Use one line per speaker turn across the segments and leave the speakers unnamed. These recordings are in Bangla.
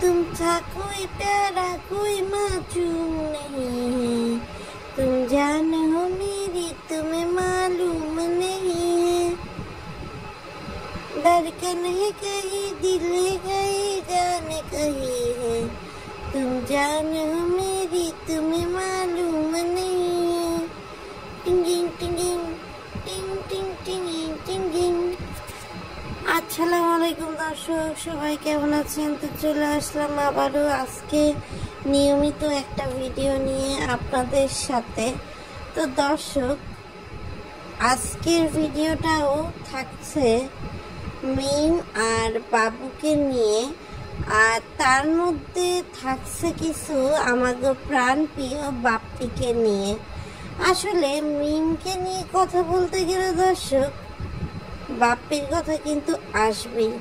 तुमसा कोई प्यारा कोई मासूम नहीं है, तुम जान हो मेरी तुम्हें मालूम नहीं है। धड़कन है कहीं दिल है कहीं जान कहीं है, तुम जान हो मेरी तुम्हें मालूम नहीं है। टिंगिंग टिंगिंग टिंग टिंग टिंगिंग टिंगिंग। আসসালামু আলাইকুম দর্শক, সবাই কেমন আছেন? তো চলে আসলাম আবারও আজকে নিয়মিত একটা ভিডিও নিয়ে আপনাদের সাথে। তো দর্শক, আজকের ভিডিওটাও থাকছে মিম আর বাবুকে নিয়ে, আর তার মধ্যে থাকছে কিছু আমাদের প্রাণপ্রিয় বাপ্পিকে নিয়ে। আসলে মিমকে নিয়ে কথা বলতে গেলে দর্শক, বাপ্পির কথা কিন্তু আসবেই।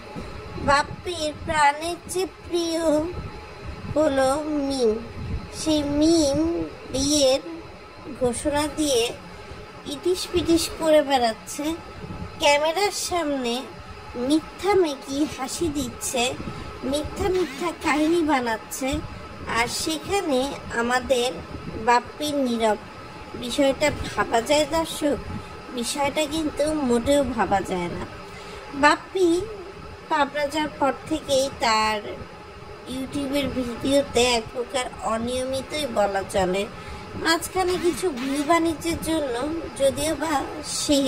বাপ্পির প্রাণের চেয়ে প্রিয় হলো মিম। সেই মিম বিয়ের ঘোষণা দিয়ে ইটিস পিটিস করে বেড়াচ্ছে, ক্যামেরার সামনে মিথ্যা মেকি হাসি দিচ্ছে, মিথ্যা মিথ্যা কাহিনী বানাচ্ছে, আর সেখানে আমাদের বাপ্পির নীরব। বিষয়টা ভাবা যায় দর্শক? বিষয়টা কিন্তু মোটেও ভাবা যায় না। বাপ্পি পাবনা যাওয়ার পর থেকেই তার ইউটিউবের ভিডিওতে এক প্রকার অনিয়মিতই বলা চলে। মাঝখানে কিছু ভিউ বাণিজ্যের জন্য যদিও বা সে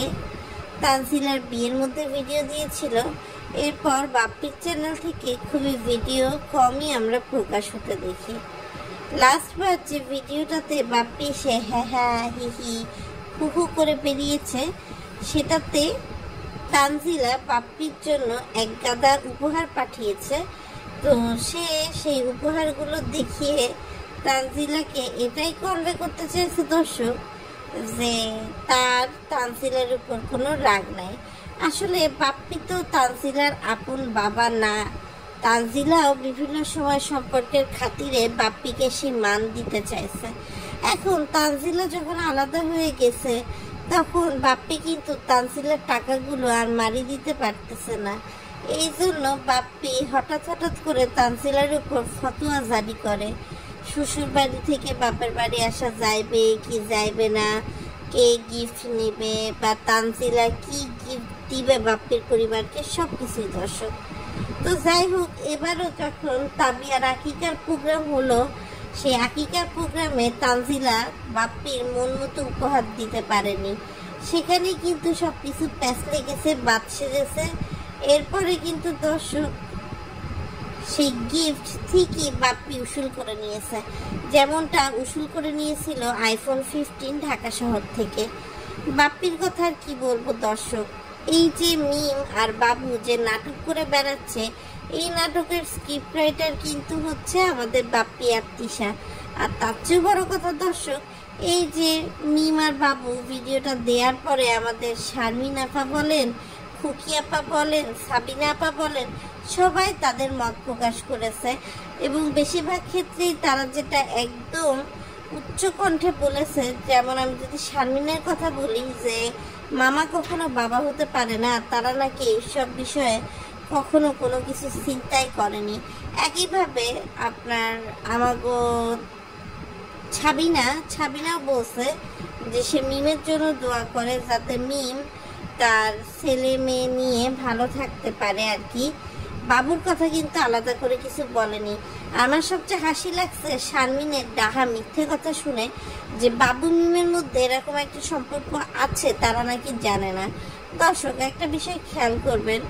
তানজিলার বিয়ের মধ্যে ভিডিও দিয়েছিল, এরপর বাপ্পির চ্যানেল থেকে খুবই ভিডিও কমই আমরা প্রকাশ হতে দেখি। লাস্টবার যে ভিডিওটাতে বাপ্পি সে হ্যাঁ হ্যাঁ হি হি হু করে বেরিয়েছে, সেটাতে তানজিলা বাপ্পির জন্য এক গাদা উপহার পাঠিয়েছে। তো সে সেই উপহারগুলো দেখিয়ে তানজিলাকে এটাই কনভে করতে চেয়েছে দর্শক যে তার তানজিলার উপর কোনো রাগ নাই। আসলে বাপ্পি তো তানজিলার আপন বাবা না। তানজিলাও বিভিন্ন সময় সম্পর্কের খাতিরে বাপ্পিকে সে মান দিতে চাইছে। এখন তানজিলা যখন আলাদা হয়ে গেছে, তখন বাপ্পি কিন্তু তানজিলার টাকাগুলো আর মারি দিতে পারতেছে না। এই জন্য বাপ্পি হঠাৎ করে তানজিলার উপর ফতোয়া জারি করে। শ্বশুর বাড়ি থেকে বাপের বাড়ি আসা যাইবে কি যাইবে না, কে গিফট নেবে বা তানজিলা কি গিফট দিবে বাপ্পির পরিবারকে, সব কিছুই দর্শক। তো যাই হোক, এবারও যখন তাবিয়ার আকিকার প্রোগ্রাম হলো, সেই আকিকার প্রোগ্রামে তানজিলা বাপ্পির মন মতো উপহার দিতে পারেনি। সেখানে কিন্তু সব কিছু প্যাঁচ লেগেছে, বাদ সেজেছে। এরপরে কিন্তু দর্শক সেই গিফট ঠিকই বাপ্পি উসুল করে নিয়েছে, যেমনটা উসুল করে নিয়েছিল আইফোন 15 ঢাকা শহর থেকে। বাপ্পির কথা আর কি বলবো দর্শক, এই যে মিম আর বাবু যে নাটক করে বেড়াচ্ছে, এই নাটকের স্ক্রিপ্ট রাইটার কিন্তু হচ্ছে আমাদের বাপ্পি আর তিশা। আর তার চেয়ে বড় কথা দর্শক, এই যে মিম আর বাবু ভিডিওটা দেওয়ার পরে আমাদের শারমিন আপা বলেন, খুকি আপা বলেন, সাবিনা আপা বলেন, সবাই তাদের মত প্রকাশ করেছে। এবং বেশিরভাগ ক্ষেত্রেই তারা যেটা একদম উচ্চ কণ্ঠে বলেছে, যেমন আমি যদি শারমিনের কথা বলি যে মামা কখনো বাবা হতে পারে না, তারা নাকি এইসব বিষয়ে কখনো কোনো কিছু চিন্তাই করেনি। একইভাবে আপনার আমাগো ছাবিনাও বলছে যে সে মিমের জন্য দোয়া করে, যাতে মিম তার ছেলে মেয়ে নিয়ে ভালো থাকতে পারে আর কি। বাবুর কথা কিন্তু আলাদা করে কিছু বলেনি। আমার সবচেয়ে হাসি লাগছে শারমিনের ডাহা মিথ্যে কথা শুনে, যে বাবু মিমের মধ্যে এরকম একটা সম্পর্ক আছে তারা নাকি জানে না। দর্শক, একটা বিষয় খেয়াল করবেন,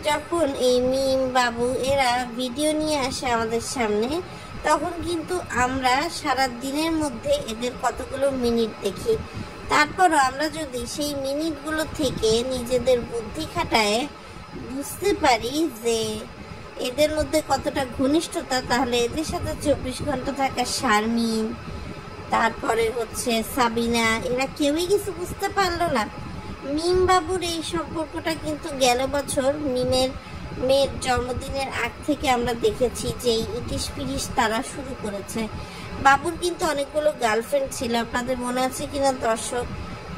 যখন এই মিম বাবু এরা ভিডিও নিয়ে আসে আমাদের সামনে, তখন কিন্তু আমরা সারা দিনের মধ্যে এদের কতগুলো মিনিট দেখি। তারপরও আমরা যদি সেই মিনিটগুলো থেকে নিজেদের বুদ্ধি খাটায় বুঝতে পারি যে এদের মধ্যে কতটা ঘনিষ্ঠতা, তাহলে এদের সাথে 24 ঘন্টা থাকা শারমিন, তারপরে হচ্ছে সাবিনা, এরা কেউই কিছু বুঝতে পারলো না। মিম বাবুর এই সম্পর্কটা কিন্তু গেল বছর মিমের মেয়ের জন্মদিনের আগ থেকে আমরা দেখেছি যে ইটিস পিটিস তারা শুরু করেছে। বাবুর কিন্তু অনেকগুলো গার্লফ্রেন্ড ছিল, আপনাদের মনে আছে কিনা দর্শক?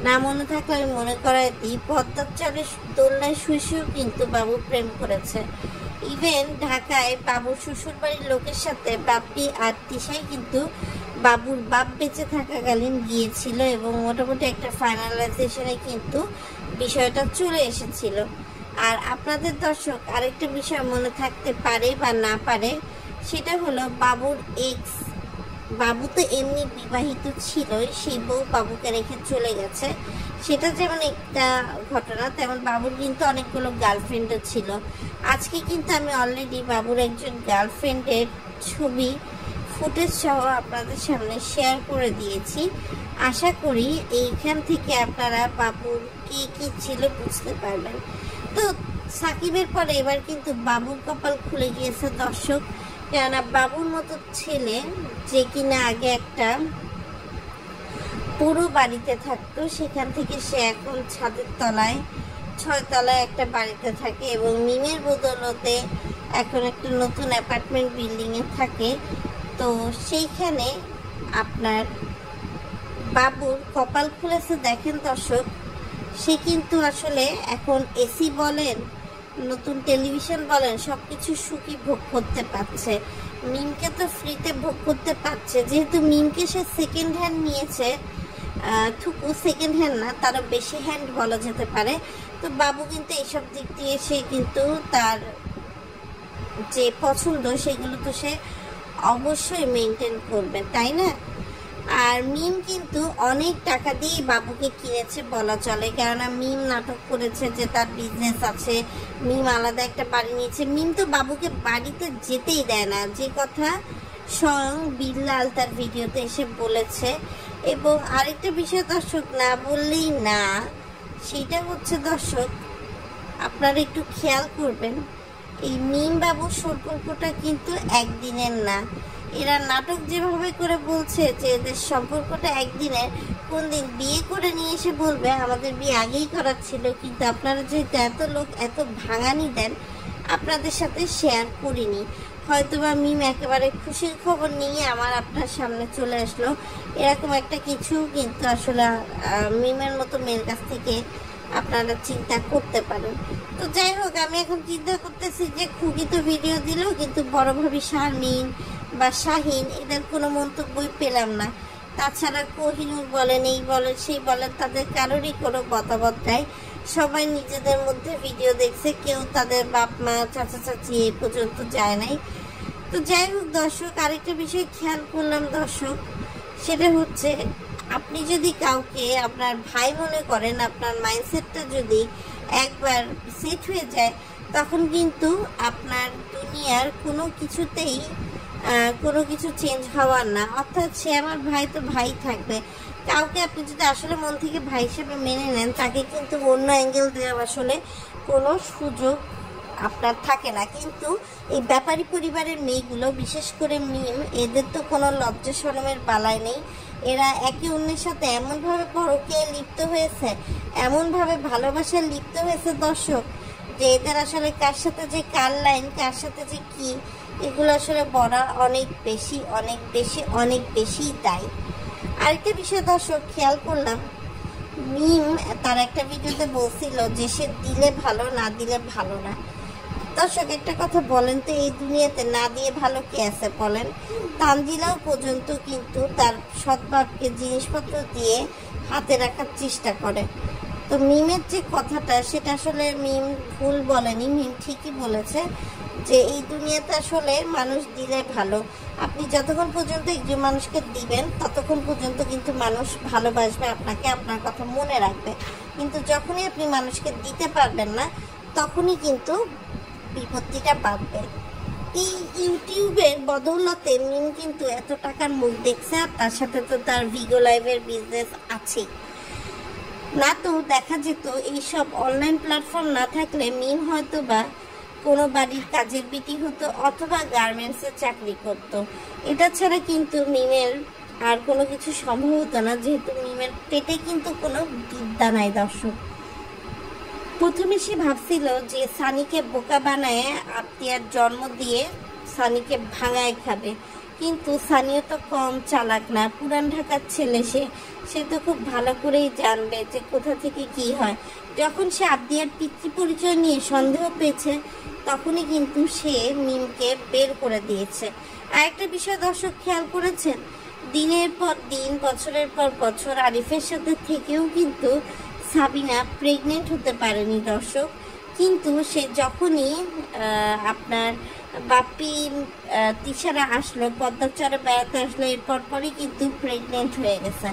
না মনে থাকলে আমি মনে করাই দিই, পদ্মার চালে দোলনায় শুয়ে কিন্তু বাবু প্রেম করেছে। ইভেন ঢাকায় বাবুর শ্বশুর বাড়ির লোকের সাথে বাপ্পি আর তিশাই কিন্তু বাবুর বাপ বেঁচে থাকাকালীন গিয়েছিল এবং মোটামুটি একটা ফাইনালাইজেশনে কিন্তু বিষয়টা চলে এসেছিল। আর আপনাদের দর্শক আরেকটা বিষয় মনে থাকতে পারে বা না পারে, সেটা হলো বাবুর এক্স, বাবু তো এমনি বিবাহিত ছিলই, সেই বউ বাবুকে রেখে চলে গেছে, সেটা যেমন একটা ঘটনা, তেমন বাবুর কিন্তু অনেকগুলো গার্লফ্রেন্ডও ছিল। আজকে কিন্তু আমি অলরেডি বাবুর একজন গার্লফ্রেন্ডের ছবি ফুটেজ সহ আপনাদের সামনে শেয়ার করে দিয়েছি। আশা করি এইখান থেকে আপনারা বাবুর কি ছিল বুঝতে পারবেন। তো সাকিবের পরে এবার কিন্তু বাবুর কপাল খুলে গিয়েছে দর্শক, কেননা বাবুর মতো ছেলে যে কিনা আগে একটা পুরো বাড়িতে থাকতো, সেখান থেকে সে এখন ছাদের তলায় 6 তলায় একটা বাড়িতে থাকে এবং মিমের বদৌলতে এখন একটা নতুন অ্যাপার্টমেন্ট বিল্ডিংয়ে থাকে। তো সেইখানে আপনার বাবুর কপাল খুলেছে দেখেন দর্শক, সে কিন্তু আসলে এখন এসি বলেন, নতুন টেলিভিশন বলেন, সব কিছু সুখী ভোগ করতে পারছে। মিমকে তো ফ্রিতে ভোগ করতে পারছে, যেহেতু মিমকে সে সেকেন্ড হ্যান্ড নিয়েছে, থুকু সেকেন্ড হ্যান্ড না, তারও বেশি হ্যান্ড বলা যেতে পারে। তো বাবু কিন্তু এইসব দিক দিয়ে সে কিন্তু তার যে পছন্দ সেগুলো তো সে অবশ্যই মেনটেন করবে, তাই না? আর মিম কিন্তু অনেক টাকা দিয়ে বাবুকে কিনেছে বলা চলে, কেননা মিম নাটক করেছে যে তার বিজনেস আছে, মিম আলাদা একটা বাড়ি নিয়েছে। মিম তো বাবুকে বাড়িতে যেতেই দেয় না, যে কথা স্বয়ং বিল্লাল তার ভিডিওতে এসে বলেছে। এবং আরেকটা বিষয় দর্শক না বললেই না, সেটা হচ্ছে দর্শক আপনারা একটু খেয়াল করবেন, এই মিম বাবুর সম্পর্কটা কিন্তু একদিনের না। এরা নাটক যেভাবে করে বলছে যে এদের সম্পর্কটা একদিনের, কোন দিন বিয়ে করে নিয়ে এসে বলবে আমাদের বিয়ে আগেই করার ছিল, কিন্তু আপনারা যেহেতু এত লোক এত ভাঙানি দেন, আপনাদের সাথে শেয়ার করিনি। হয়তোবা মিম একেবারে খুশির খবর নিয়ে আমার আপনার সামনে চলে আসলো, এরকম একটা কিছু কিন্তু আসলে মিমের মতো মেয়ের কাছ থেকে আপনারা চিন্তা করতে পারেন। তো যাই হোক, আমি এখন চিন্তা করতেছি যে খুবই তো ভিডিও দিল, কিন্তু বড় ভাবি শারমিন বা শাহিন এদের কোনো মন্তব্যই পেলাম না। তাছাড়া কোহিনুর বলেন, এই বলেন সেই বলেন, তাদের কারোরই কোনো মতামত নাই। সবাই নিজেদের মধ্যে ভিডিও দেখছে, কেউ তাদের বাপ মা চাচা চাচি এই পর্যন্ত যায় নাই। তো যাই হোক দর্শক, আরেকটা বিষয় খেয়াল করলাম দর্শক, সেটা হচ্ছে আপনি যদি কাউকে আপনার ভাই মনে করেন, আপনার মাইন্ডসেটটা যদি একবার সেট হয়ে যায়, তখন কিন্তু আপনার দুনিয়ার কোনো কিছুতেই কোনো কিছু চেঞ্জ হওয়ার না। অর্থাৎ সে আমার ভাই তো ভাই থাকবে। কাউকে আপনি যদি আসলে মন থেকে ভাই হিসেবে মেনে নেন, তাকে কিন্তু অন্য অ্যাঙ্গেল দেওয়ার আসলে কোনো সুযোগ আপনার থাকে না। কিন্তু এই ব্যাপারী পরিবারের মেয়েগুলো, বিশেষ করে মিম, এদের তো কোনো লজ্জা শরমের বালায় নেই। এরা একে অন্যের সাথে এমনভাবে পরকীয়ায় লিপ্ত হয়েছে, এমনভাবে ভালোবাসায় লিপ্ত হয়েছে দর্শক, যে এদের আসলে কার সাথে যে কার লাইন, কার সাথে যে কি, এগুলো আসলে বলা অনেক বেশি অনেক বেশি অনেক বেশি তাই। আরেকটা বিষয় দর্শক খেয়াল করলাম, মিম তার একটা ভিডিওতে বলছিল যে সে দিলে ভালো, না দিলে ভালো না। দর্শক একটা কথা বলেন তো, এই দুনিয়াতে না দিয়ে ভালো কে আছে বলেন? তানজিলাও পর্যন্ত কিন্তু তার সৎবাপকে জিনিসপত্র দিয়ে হাতে রাখার চেষ্টা করে। তো মিমের যে কথাটা, সেটা আসলে মিম ভুল বলেনি, মিম ঠিকই বলেছে যে এই দুনিয়াতে আসলে মানুষ দিলে ভালো। আপনি যতক্ষণ পর্যন্ত একজন মানুষকে দিবেন, ততক্ষণ পর্যন্ত কিন্তু মানুষ ভালোবাসবে আপনাকে, আপনার কথা মনে রাখবে। কিন্তু যখনই আপনি মানুষকে দিতে পারবেন না, তখনই কিন্তু বিপত্তিটা বাড়বে। এই ইউটিউবের বদৌলতে মিম কিন্তু এত টাকার মুখ দেখছে, আর তার সাথে তো তার ভিগো লাইভের বিজনেস আছে। না তো দেখা যেত এইসব অনলাইন প্ল্যাটফর্ম না থাকলে মিম হয়তো বা কোনো বাড়ির কাজের বিটি হতো, অথবা গার্মেন্টসে চাকরি করতো। এটা ছাড়া কিন্তু মিমের আর কোনো কিছু সম্ভব হতো না, যেহেতু মিমের পেটে কিন্তু কোনো বিদ্যা নাই দর্শক। প্রথমে সে ভাবছিল যে সানিকে বোকা বানায় আত্মীয়ার জন্ম দিয়ে সানিকে ভাঙায় খাবে, কিন্তু সানিও তো কম চালাক না, পুরান ঢাকার ছেলে, সে তো খুব ভালো করেই জানবে যে কোথা থেকে কি হয়। যখন সে আত্মীয়ার পিতৃ পরিচয় নিয়ে সন্দেহ পেয়েছে, তখনই কিন্তু সে মিমকে বের করে দিয়েছে। আরেকটা বিষয় দর্শক খেয়াল করেছেন, দিনের পর দিন বছরের পর বছর আরিফের সাথে থেকেও কিন্তু সাবিনা প্রেগনেন্ট হতে পারেনি দর্শক, কিন্তু সে যখনই আপনার বাপ্পি তিশারা আসলো, পদ্মাচরে বেড়াতে আসলো, এরপর পরই কিন্তু প্রেগনেন্ট হয়ে গেছে।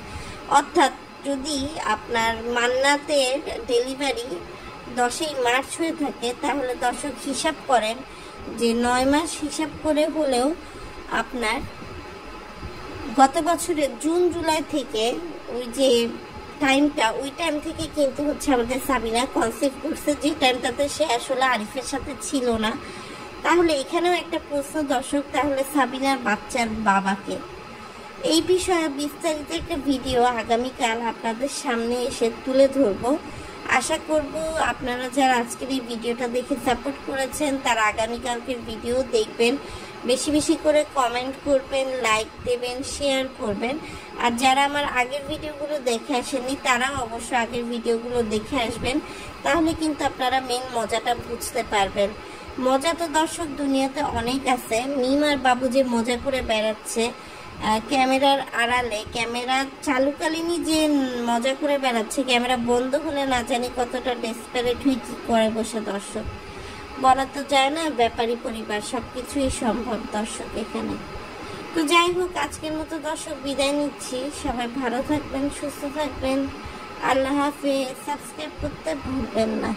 অর্থাৎ যদি আপনার মান্নাতের ডেলিভারি 10ই মার্চ হয়ে থাকে, তাহলে দর্শক হিসাব করেন যে 9 মাস হিসাব করে হলেও আপনার গত বছরের জুন জুলাই থেকে ওই যে টাইমটা, ওই টাইম থেকে কিন্তু হচ্ছে আমাদের সাবিনা কনসিভ করছে, যে টাইমটাতে সে আসলে আরিফের সাথে ছিল না। তাহলে এখানেও একটা প্রশ্ন দর্শক, তাহলে সাবিনার বাচ্চার বাবাকে? এই বিষয়ে বিস্তারিত একটা ভিডিও আগামীকাল আপনাদের সামনে এসে তুলে ধরবো। আশা করব আপনারা যারা আজকের এই ভিডিওটা দেখে সাপোর্ট করেছেন তারা আগামীকালকের ভিডিও দেখবেন, বেশি বেশি করে কমেন্ট করবেন, লাইক দেবেন, শেয়ার করবেন। আর যারা আমার আগের ভিডিওগুলো দেখে আসেননি তারাও অবশ্যই আগের ভিডিওগুলো দেখে আসবেন, তাহলে কিন্তু আপনারা মেন মজাটা বুঝতে পারবেন। মজা তো দর্শক দুনিয়াতে অনেক আছে, মিম আর বাবু যে মজা করে বেড়াচ্ছে ক্যামেরার আড়ালে, ক্যামেরা চালুকালীনই যে মজা করে বেড়াচ্ছে, ক্যামেরা বন্ধ হলে না জানি কতটা ডেসপারেট হয়ে কি করে বসে দর্শক, বলা তো যায় না। ব্যাপারী পরিবার, সব কিছুই সম্ভব দর্শক এখানে। তো যাই হোক, আজকের মতো দর্শক বিদায় নিচ্ছি। সবাই ভালো থাকবেন, সুস্থ থাকবেন। আল্লাহ হাফেজ। সাবস্ক্রাইব করতে ভুলবেন না।